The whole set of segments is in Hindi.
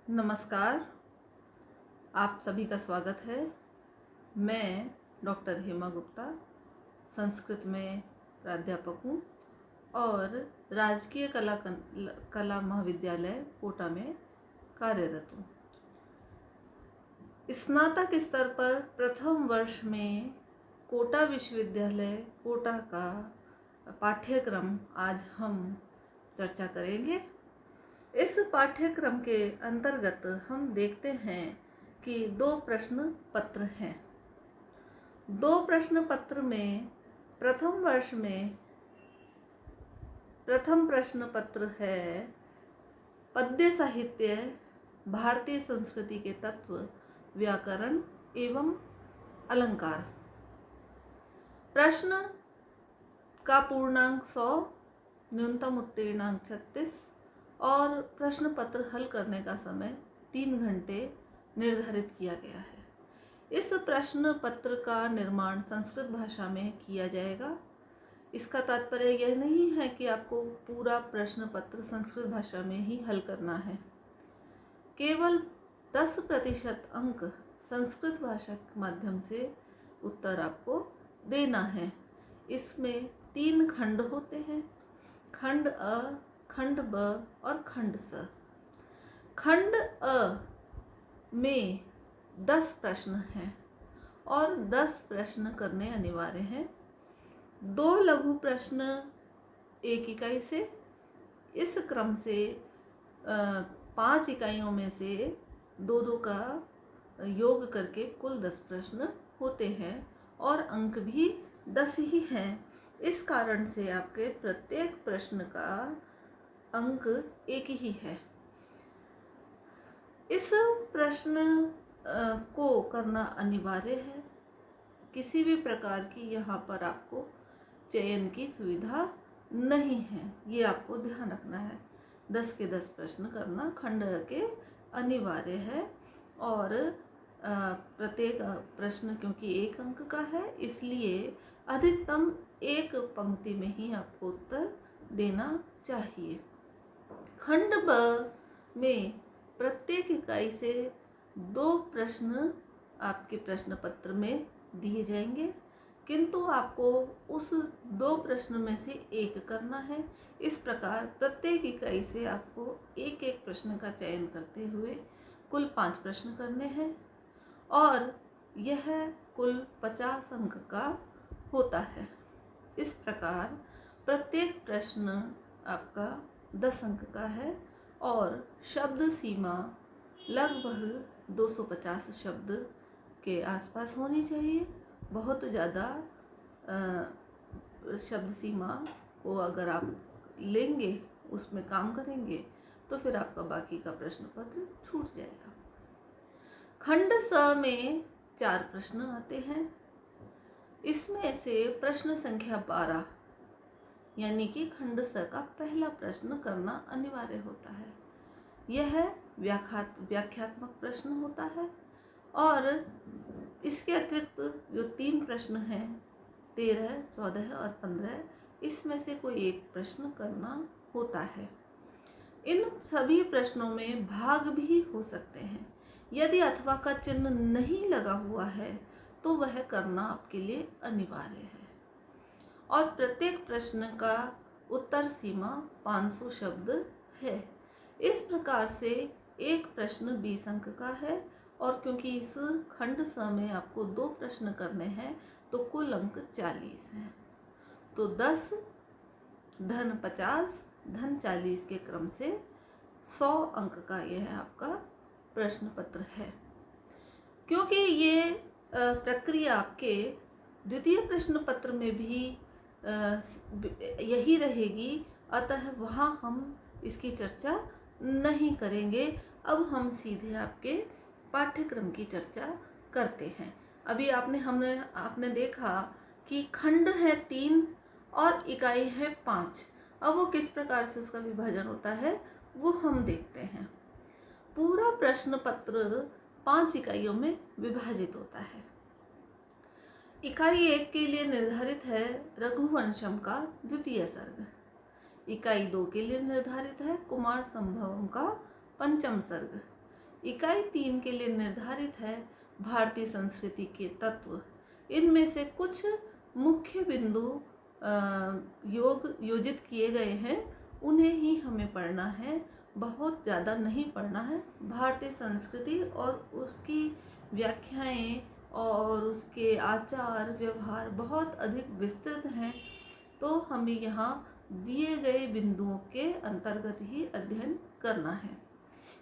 नमस्कार। आप सभी का स्वागत है। मैं डॉक्टर हेमा गुप्ता संस्कृत में प्राध्यापक हूँ और राजकीय कला महाविद्यालय कोटा में कार्यरत हूँ। स्नातक स्तर पर प्रथम वर्ष में कोटा विश्वविद्यालय कोटा का पाठ्यक्रम आज हम चर्चा करेंगे। इस पाठ्यक्रम के अंतर्गत हम देखते हैं कि 2 प्रश्न पत्र हैं। 2 प्रश्न पत्र में प्रथम वर्ष में प्रथम प्रश्न पत्र है पद्य साहित्य, भारतीय संस्कृति के तत्व, व्याकरण एवं अलंकार। प्रश्न का पूर्णांक 100, न्यूनतम उत्तीर्णांक 36 और प्रश्न पत्र हल करने का समय 3 घंटे निर्धारित किया गया है। इस प्रश्न पत्र का निर्माण संस्कृत भाषा में किया जाएगा। इसका तात्पर्य यह नहीं है कि आपको पूरा प्रश्न पत्र संस्कृत भाषा में ही हल करना है। केवल 10% अंक संस्कृत भाषा के माध्यम से उत्तर आपको देना है। इसमें 3 खंड होते हैं, खंड अ, खंड ब और खंड स। खंड अ में 10 प्रश्न हैं और 10 प्रश्न करने अनिवार्य हैं। 2 लघु प्रश्न 1 इकाई से, इस क्रम से 5 इकाइयों में से 2-2 का योग करके कुल 10 प्रश्न होते हैं और अंक भी 10 ही हैं। इस कारण से आपके प्रत्येक प्रश्न का अंक 1 ही है। इस प्रश्न को करना अनिवार्य है। किसी भी प्रकार की यहाँ पर आपको चयन की सुविधा नहीं है, ये आपको ध्यान रखना है। 10 के 10 प्रश्न करना खंड के अनिवार्य है और प्रत्येक प्रश्न क्योंकि 1 अंक का है, इसलिए अधिकतम 1 पंक्ति में ही आपको उत्तर देना चाहिए। खंड ब में प्रत्येक इकाई से 2 प्रश्न आपके प्रश्न पत्र में दिए जाएंगे, किंतु आपको उस 2 प्रश्न में से 1 करना है। इस प्रकार प्रत्येक इकाई से आपको 1-1 प्रश्न का चयन करते हुए कुल 5 प्रश्न करने हैं और यह कुल 50 अंक का होता है। इस प्रकार प्रत्येक प्रश्न आपका 10 अंक का है और शब्द सीमा लगभग 250 शब्द के आसपास होनी चाहिए। बहुत ज़्यादा शब्द सीमा को अगर आप लेंगे, उसमें काम करेंगे, तो फिर आपका बाकी का प्रश्न पत्र छूट जाएगा। खंड स में 4 प्रश्न आते हैं। इसमें से प्रश्न संख्या 12 यानी कि खंड स का पहला प्रश्न करना अनिवार्य होता है। यह व्याख्यात्मक प्रश्न होता है और इसके अतिरिक्त जो 3 प्रश्न हैं 13, 14 और 15, इसमें से कोई एक प्रश्न करना होता है। इन सभी प्रश्नों में भाग भी हो सकते हैं। यदि अथवा का चिन्ह नहीं लगा हुआ है तो वह करना आपके लिए अनिवार्य है और प्रत्येक प्रश्न का उत्तर सीमा 500 शब्द है। इस प्रकार से एक प्रश्न 20 अंक का है और क्योंकि इस खंड स में आपको 2 प्रश्न करने हैं तो कुल अंक 40 हैं। तो 10 धन 50 धन 40 के क्रम से 100 अंक का यह आपका प्रश्न पत्र है। क्योंकि ये प्रक्रिया आपके द्वितीय प्रश्न पत्र में भी यही रहेगी, अतः वहाँ हम इसकी चर्चा नहीं करेंगे। अब हम सीधे आपके पाठ्यक्रम की चर्चा करते हैं। अभी आपने देखा कि खंड है 3 और इकाई है 5। अब वो किस प्रकार से उसका विभाजन होता है वो हम देखते हैं। पूरा प्रश्न पत्र 5 इकाइयों में विभाजित होता है। इकाई 1 के लिए निर्धारित है रघुवंशम का द्वितीय सर्ग। इकाई 2 के लिए निर्धारित है कुमार संभवम का पंचम सर्ग। इकाई 3 के लिए निर्धारित है भारतीय संस्कृति के तत्व। इनमें से कुछ मुख्य बिंदु योजित किए गए हैं, उन्हें ही हमें पढ़ना है, बहुत ज़्यादा नहीं पढ़ना है। भारतीय संस्कृति और उसकी व्याख्याएं और उसके आचार व्यवहार बहुत अधिक विस्तृत हैं, तो हमें यहाँ दिए गए बिंदुओं के अंतर्गत ही अध्ययन करना है।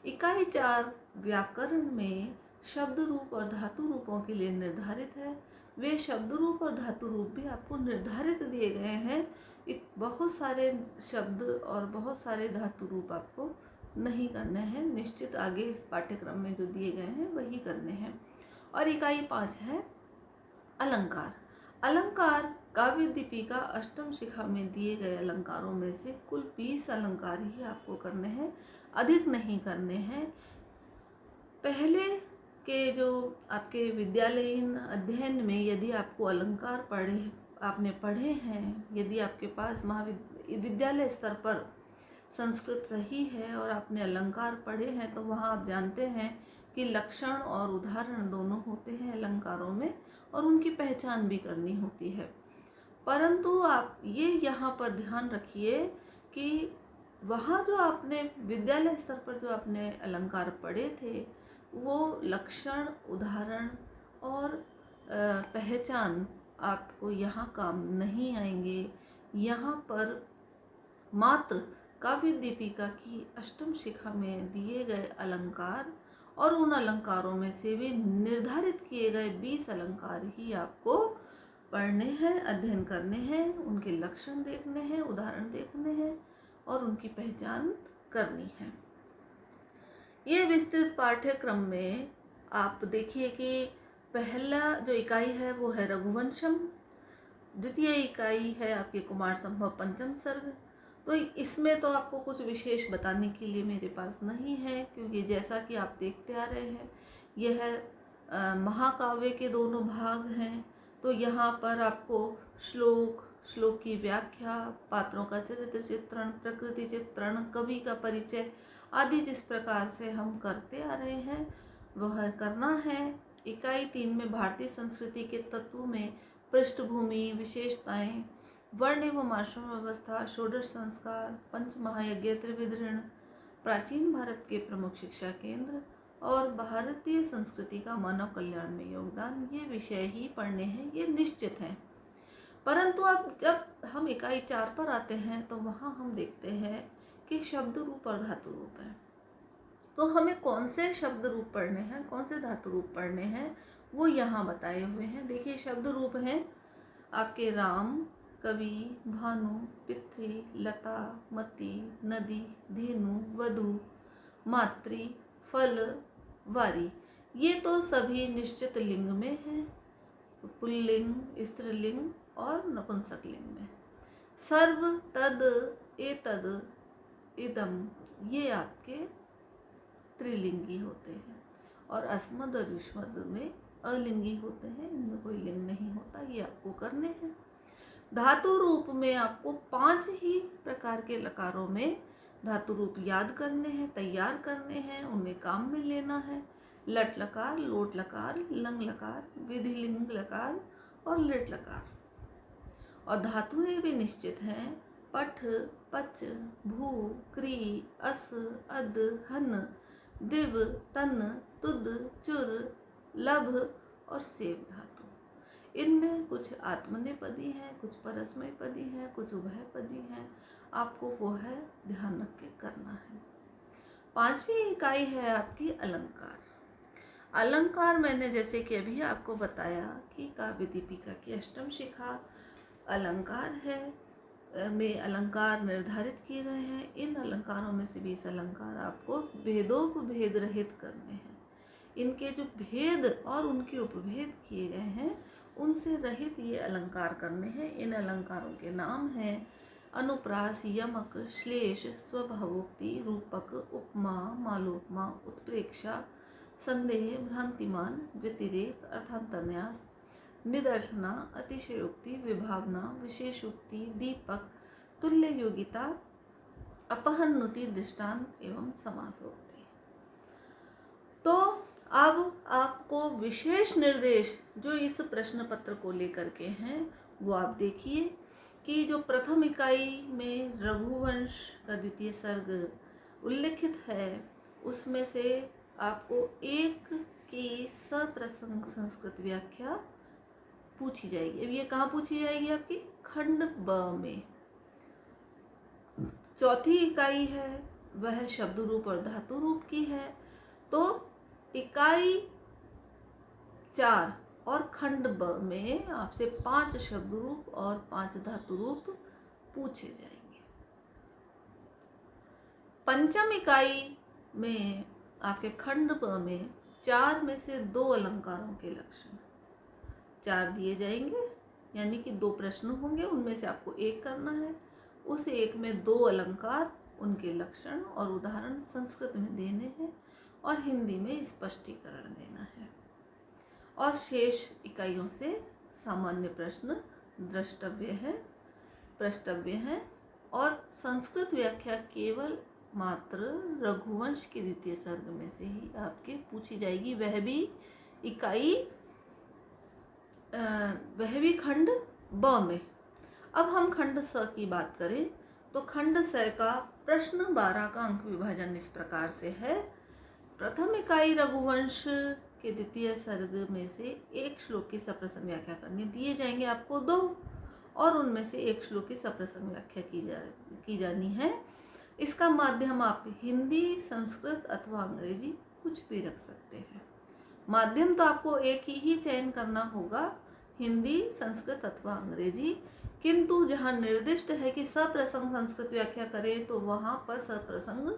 इकाई 4 व्याकरण में शब्द रूप और धातु रूपों के लिए निर्धारित है। वे शब्द रूप और धातु रूप भी आपको निर्धारित दिए गए हैं। बहुत सारे शब्द और बहुत सारे धातु रूप आपको नहीं करने हैं, निश्चित आगे इस पाठ्यक्रम में जो दिए गए हैं वही करने हैं। और इकाई 5 है अलंकार। अलंकार काव्य दीपिका अष्टम शिखा में दिए गए अलंकारों में से कुल 20 अलंकार ही आपको करने हैं, अधिक नहीं करने हैं। पहले के जो आपके विद्यालयीन अध्ययन में यदि आपको अलंकार आपने पढ़े हैं, यदि आपके पास विद्यालय स्तर पर संस्कृत रही है और आपने अलंकार पढ़े हैं, तो वहाँ आप जानते हैं कि लक्षण और उदाहरण दोनों होते हैं अलंकारों में, और उनकी पहचान भी करनी होती है। परंतु आप ये यहाँ पर ध्यान रखिए कि वहाँ जो आपने विद्यालय स्तर पर जो आपने अलंकार पढ़े थे, वो लक्षण, उदाहरण और पहचान आपको यहाँ काम नहीं आएंगे। यहाँ पर मात्र काव्य दीपिका की अष्टम शिखा में दिए गए अलंकार और उन अलंकारों में से भी निर्धारित किए गए 20 अलंकार ही आपको पढ़ने हैं, अध्ययन करने हैं, उनके लक्षण देखने हैं, उदाहरण देखने हैं और उनकी पहचान करनी है। ये विस्तृत पाठ्यक्रम में आप देखिए कि पहला जो इकाई है वो है रघुवंशम, द्वितीय इकाई है आपके कुमार संभव पंचम सर्ग। तो इसमें तो आपको कुछ विशेष बताने के लिए मेरे पास नहीं है, क्योंकि जैसा कि आप देखते आ रहे हैं यह महाकाव्य के दोनों भाग हैं। तो यहाँ पर आपको श्लोक की व्याख्या, पात्रों का चरित्र चित्रण, प्रकृति चित्रण, कवि का परिचय आदि जिस प्रकार से हम करते आ रहे हैं वह करना है। इकाई 3 में भारतीय संस्कृति के तत्वों में पृष्ठभूमि, विशेषताएं, वर्ण एवं आश्रम व्यवस्था, षोडश संस्कार, पंच महायज्ञ, त्रिविध ऋण, प्राचीन भारत के प्रमुख शिक्षा केंद्र और भारतीय संस्कृति का मानव कल्याण में योगदान, ये विषय ही पढ़ने हैं, ये निश्चित हैं। परंतु अब जब हम इकाई 4 पर आते हैं तो वहाँ हम देखते हैं कि शब्द रूप और धातु रूप है। तो हमें कौन से शब्द रूप पढ़ने हैं, कौन से धातु रूप पढ़ने हैं, वो यहाँ बताए हुए हैं। देखिए, शब्द रूप हैं आपके राम, कवि, भानु, पितृ, लता, मति, नदी, धेनु, वधु, मातृ, फल, वारी। ये तो सभी निश्चित लिंग में हैं, पुल्लिंग, स्त्रीलिंग और नपुंसकलिंग में। सर्व, तद, एतद, इदम, ये आपके त्रिलिंगी होते हैं, और अस्मद और युष्मद में अलिंगी होते हैं, इनमें कोई लिंग नहीं होता। ये आपको करने हैं। धातु रूप में आपको 5 ही प्रकार के लकारों में धातु रूप याद करने हैं, तैयार करने हैं, उन्हें काम में लेना है। लट लकार, लोट लकार, लंग लकार, विधिलिंग लकार और लिट लकार। और धातुएं भी निश्चित हैं, पठ, पच, भू, क्री, अस, अद, हन, दिव, तन, तुद, चुर, लभ और सेव धातु। इनमें कुछ आत्मनेपदी हैं, कुछ परस्मैपदी हैं, कुछ उभयपदी हैं। आपको वो है ध्यान रख के करना है। 5वीं इकाई है आपकी अलंकार। अलंकार मैंने जैसे कि अभी आपको बताया कि काव्य दीपिका की अष्टम शिखा अलंकार है, में अलंकार निर्धारित किए गए हैं। इन अलंकारों में से 20 अलंकार आपको भेदोपभेद रहित करने हैं। इनके जो भेद और उनके उपभेद किए गए हैं उनसे रहित ये अलंकार करने हैं। इन अलंकारों के नाम हैं अनुप्रास, यमक, श्लेष, स्वभावोक्ति, रूपक, उपमा, मालोपमा, उत्प्रेक्षा, संदेह, भ्रांतिमान, व्यतिरेक, अर्थांतरन्यास, निदर्शना, अतिशयोक्ति, विभावना, विशेषोक्ति, दीपक, तुल्य योगिता, अपहन्नुति, दृष्टांत एवं समासोक्ति। अब आपको विशेष निर्देश जो इस प्रश्न पत्र को लेकर के हैं वो आप देखिए कि जो प्रथम इकाई में रघुवंश का द्वितीय सर्ग उल्लिखित है उसमें से आपको एक की सप्रसंग संस्कृत व्याख्या पूछी जाएगी। अब ये कहाँ पूछी जाएगी? आपकी खंड ब में। चौथी इकाई है वह शब्द रूप और धातु रूप की है। तो इकाई 4 और खंड ब में आपसे 5 शब्द रूप और 5 धातु रूप पूछे जाएंगे। पंचम इकाई में आपके खंड ब में 4 में से 2 अलंकारों के लक्षण 4 दिए जाएंगे, यानी कि 2 प्रश्न होंगे, उनमें से आपको एक करना है। उस एक में 2 अलंकार, उनके लक्षण और उदाहरण संस्कृत में देने हैं और हिंदी में स्पष्टीकरण देना है। और शेष इकाइयों से सामान्य प्रश्न प्रष्टव्य है और संस्कृत व्याख्या केवल मात्र रघुवंश के द्वितीय सर्ग में से ही आपके पूछी जाएगी, वह भी खंड ब में। अब हम खंड स की बात करें तो खंड स का प्रश्न 12 का अंक विभाजन इस प्रकार से है। प्रथम इकाई रघुवंश के द्वितीय सर्ग में से एक श्लोक की सप्रसंग व्याख्या करनी दिए जाएंगे आपको 2, और उनमें से एक श्लोक की सप्रसंग व्याख्या की जानी है। इसका माध्यम आप हिंदी, संस्कृत अथवा अंग्रेजी कुछ भी रख सकते हैं। माध्यम तो आपको एक ही चयन करना होगा, हिंदी, संस्कृत अथवा अंग्रेजी, किंतु जहाँ निर्दिष्ट है कि सप्रसंग संस्कृत व्याख्या करें तो वहाँ पर सप्रसंग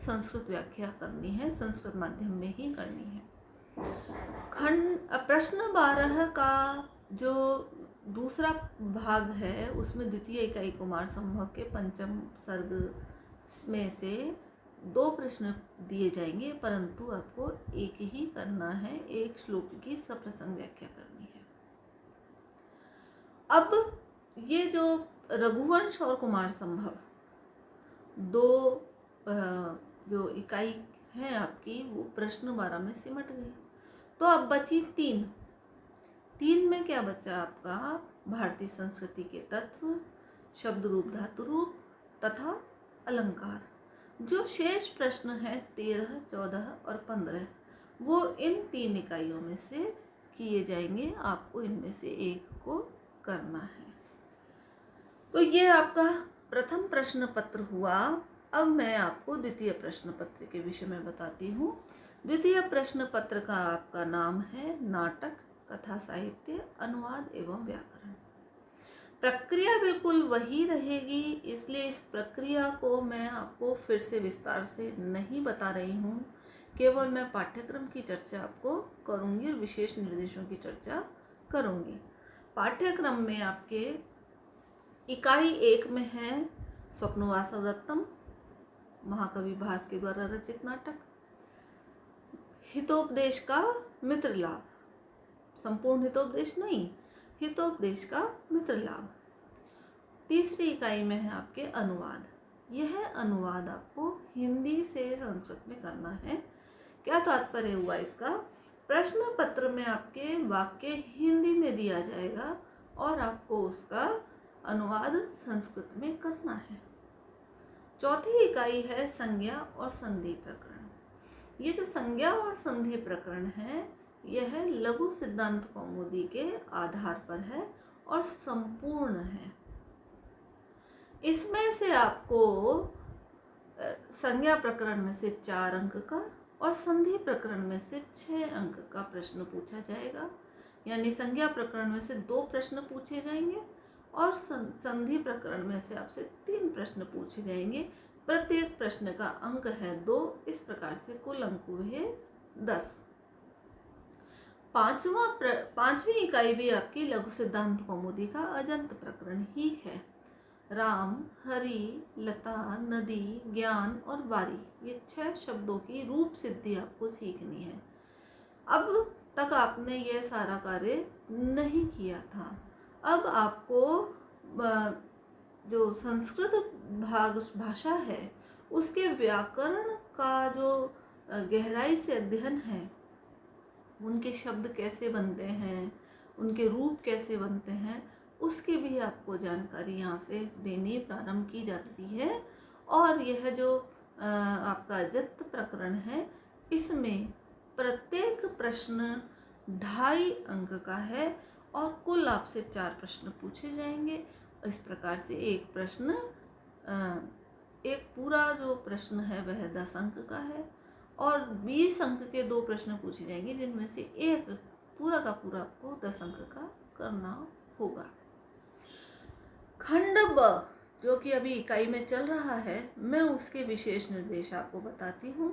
संस्कृत व्याख्या करनी है, संस्कृत माध्यम में ही करनी है। प्रश्न 12 का जो दूसरा भाग है उसमें द्वितीय इकाई कुमार संभव के पंचम सर्ग में से 2 प्रश्न दिए जाएंगे, परंतु आपको एक ही करना है, एक श्लोक की सप्रसंग व्याख्या करनी है। अब ये जो रघुवंश और कुमार संभव 2 जो इकाई है आपकी वो प्रश्न 12 में सिमट गई। तो अब बची 3 में क्या बचा आपका? भारतीय संस्कृति के तत्व, शब्द रूप, धातु रूप तथा अलंकार। जो शेष प्रश्न है 13, 14 और 15 वो इन 3 इकाइयों में से किए जाएंगे, आपको इनमें से एक को करना है। तो ये आपका प्रथम प्रश्न पत्र हुआ। अब मैं आपको द्वितीय प्रश्न पत्र के विषय में बताती हूँ। द्वितीय प्रश्न पत्र का आपका नाम है नाटक, कथा साहित्य, अनुवाद एवं व्याकरण। प्रक्रिया बिल्कुल वही रहेगी, इसलिए इस प्रक्रिया को मैं आपको फिर से विस्तार से नहीं बता रही हूँ, केवल मैं पाठ्यक्रम की चर्चा आपको करूँगी और विशेष निर्देशों की चर्चा करूँगी। पाठ्यक्रम में आपके इकाई 1 में है स्वप्नवासव दत्तम, महाकवि भास के द्वारा रचित नाटक। हितोपदेश का मित्र लाभ, संपूर्ण हितोपदेश नहीं, हितोपदेश का मित्र लाभ। तीसरी इकाई में है आपके अनुवाद। यह अनुवाद आपको हिंदी से संस्कृत में करना है। क्या तात्पर्य हुआ इसका? प्रश्न पत्र में आपके वाक्य हिंदी में दिया जाएगा और आपको उसका अनुवाद संस्कृत में करना है। चौथी इकाई है संज्ञा और संधि प्रकरण। ये जो संज्ञा और संधि प्रकरण है यह लघु सिद्धांत कौमुदी के आधार पर है और संपूर्ण है। इसमें से आपको संज्ञा प्रकरण में से 4 अंक का और संधि प्रकरण में से 6 अंक का प्रश्न पूछा जाएगा, यानी संज्ञा प्रकरण में से 2 प्रश्न पूछे जाएंगे और संधि प्रकरण में से आपसे 3 प्रश्न पूछे जाएंगे। प्रत्येक प्रश्न का अंक है 2, इस प्रकार से कुल अंक हुए 10। पांचवी इकाई भी आपकी लघु सिद्धांत कौमुदी का अजंत प्रकरण ही है। राम, हरि, लता, नदी, ज्ञान और वारी, ये 6 शब्दों की रूप सिद्धि आपको सीखनी है। अब तक आपने यह सारा कार्य नहीं किया था। अब आपको जो संस्कृत भाषा है उसके व्याकरण का जो गहराई से अध्ययन है उनके शब्द कैसे बनते हैं, उनके रूप कैसे बनते हैं, उसकी भी आपको जानकारी यहाँ से देनी प्रारंभ की जाती है। और यह जो आपका अजंत प्रकरण है, इसमें प्रत्येक प्रश्न 2.5 अंक का है और कुल आपसे 4 प्रश्न पूछे जाएंगे। इस प्रकार से एक प्रश्न एक पूरा जो प्रश्न है वह 10 अंक का है और 20 अंक के 2 प्रश्न पूछे जाएंगे, जिनमें से एक पूरा का पूरा आपको 10 अंक का करना होगा। खंड ब जो कि अभी इकाई में चल रहा है, मैं उसके विशेष निर्देश आपको बताती हूँ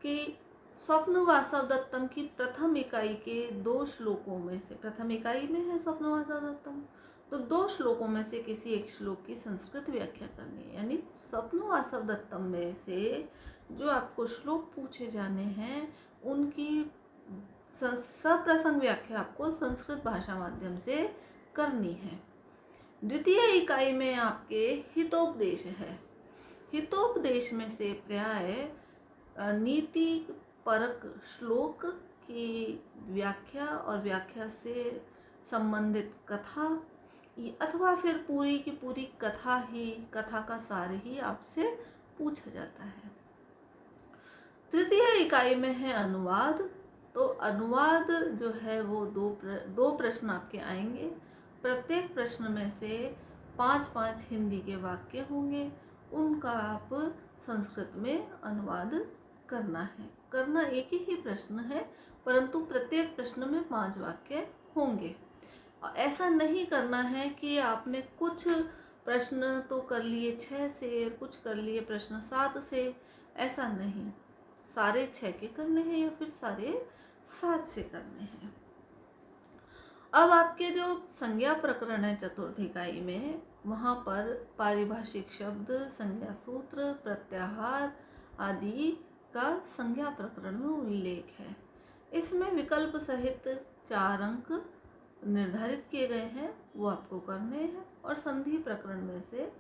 कि स्वप्न वासव दत्तम की प्रथम इकाई के 2 श्लोकों में से, प्रथम इकाई में है स्वप्न वासव दत्तम, तो 2 श्लोकों में से किसी एक श्लोक की संस्कृत व्याख्या करनी है। यानी स्वप्न वासव दत्तम में से जो आपको श्लोक पूछे जाने हैं, उनकी सप्रसंग व्याख्या आपको संस्कृत भाषा माध्यम से करनी है। द्वितीय इकाई में आपके हितोपदेश है। हितोपदेश में से प्राय नीति परक श्लोक की व्याख्या और व्याख्या से संबंधित कथा अथवा फिर पूरी की पूरी कथा का सार ही आपसे पूछा जाता है। तृतीय इकाई में है अनुवाद। तो अनुवाद जो है वो दो प्रश्न आपके आएंगे। प्रत्येक प्रश्न में से 5-5 हिंदी के वाक्य होंगे, उनका आप संस्कृत में अनुवाद करना है। करना एक ही प्रश्न है, परंतु प्रत्येक प्रश्न में 5 वाक्य होंगे। ऐसा नहीं करना है कि आपने कुछ प्रश्न तो कर लिए 6 से, कुछ कर लिए प्रश्न 7 से, ऐसा नहीं। सारे 6 के करने हैं या फिर सारे 7 से करने हैं। अब आपके जो संज्ञा प्रकरण है चतुर्थ इकाई में, वहाँ पर पारिभाषिक शब्द, संज्ञा सूत्र, प्रत्याहार आदि का संज्ञा प्रकरण में उल्लेख है। इसमें विकल्प सहित 4 अंक निर्धारित किए गए हैं, वो आपको करने हैं। और संधि प्रकरण में से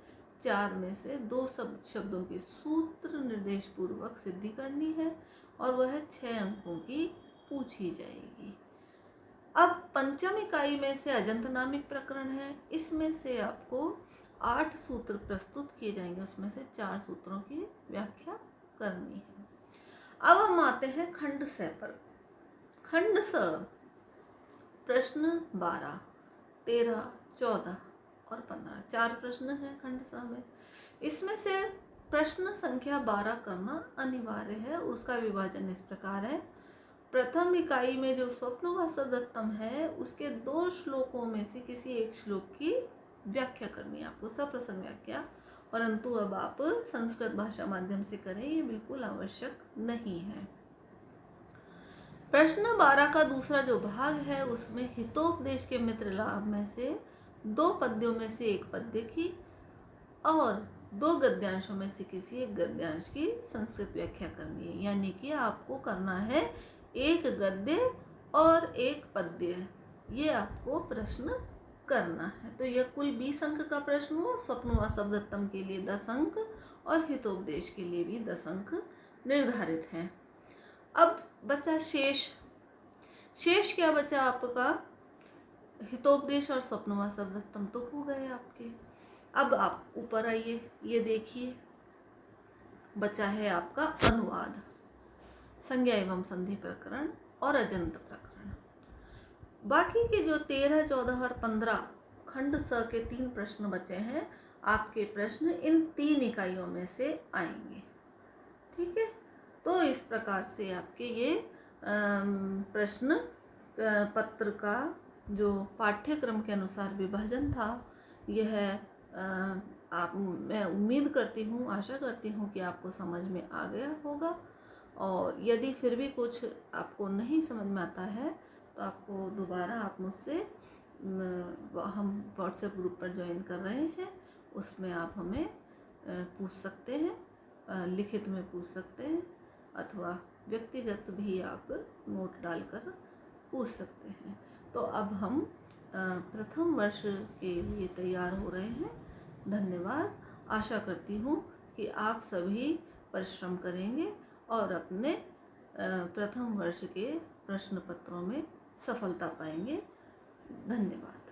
4 में से 2 शब्दों की सूत्र निर्देश पूर्वक सिद्धि करनी है और वह 6 अंकों की पूछी जाएगी। अब पंचम इकाई में से अजंत नामिक प्रकरण है। इसमें से आपको 8 सूत्र प्रस्तुत किए जाएंगे, उसमें से 4 सूत्रों की व्याख्या करनी है। अब हम आते हैं खंड स पर। खंड स प्रश्न 12, 13, 14 और 15 4 प्रश्न हैं खंड स में। इसमें से प्रश्न संख्या 12 करना अनिवार्य है। उसका विभाजन इस प्रकार है। प्रथम इकाई में जो स्वप्न वासव दत्तम है, उसके 2 श्लोकों में से किसी एक श्लोक की व्याख्या करनी है आपको, सप्रसंग व्याख्या। परंतु अब आप संस्कृत भाषा माध्यम से करें, ये बिल्कुल आवश्यक नहीं है। प्रश्न 12 का दूसरा जो भाग है, उसमें हितोपदेश के मित्र लाभ में से 2 पद्यों में से एक पद्य की और 2 गद्यांशों में से किसी एक गद्यांश की संस्कृत व्याख्या करनी है। यानी कि आपको करना है एक गद्य और एक पद्य, ये आपको प्रश्न करना है। तो यह कुल 20 अंक का प्रश्न हुआ। स्वप्न वासव दत्तम के लिए 10 अंक और हितोपदेश के लिए भी 10 अंक निर्धारित हैं। अब बचा शेष। शेष क्या बचा आपका? हितोपदेश और स्वप्न वासव दत्तम तो हो गए आपके। अब आप ऊपर आइए, ये देखिए बचा है आपका अनुवाद, संज्ञा एवं संधि प्रकरण और अजंत प्रकरण। बाकी के जो 13, 14 और 15 खंड स के 3 प्रश्न बचे हैं, आपके प्रश्न इन 3 इकाइयों में से आएंगे। ठीक है, तो इस प्रकार से आपके ये प्रश्न पत्र का जो पाठ्यक्रम के अनुसार विभाजन था, यह मैं उम्मीद करती हूँ, आशा करती हूँ कि आपको समझ में आ गया होगा। और यदि फिर भी कुछ आपको नहीं समझ में आता है तो आपको दोबारा आप मुझसे, हम व्हाट्सएप ग्रुप पर ज्वाइन कर रहे हैं, उसमें आप हमें पूछ सकते हैं, लिखित में पूछ सकते हैं, अथवा व्यक्तिगत भी आप नोट डालकर पूछ सकते हैं। तो अब हम प्रथम वर्ष के लिए तैयार हो रहे हैं। धन्यवाद। आशा करती हूँ कि आप सभी परिश्रम करेंगे और अपने प्रथम वर्ष के प्रश्न पत्रों में सफलता पाएंगे। धन्यवाद।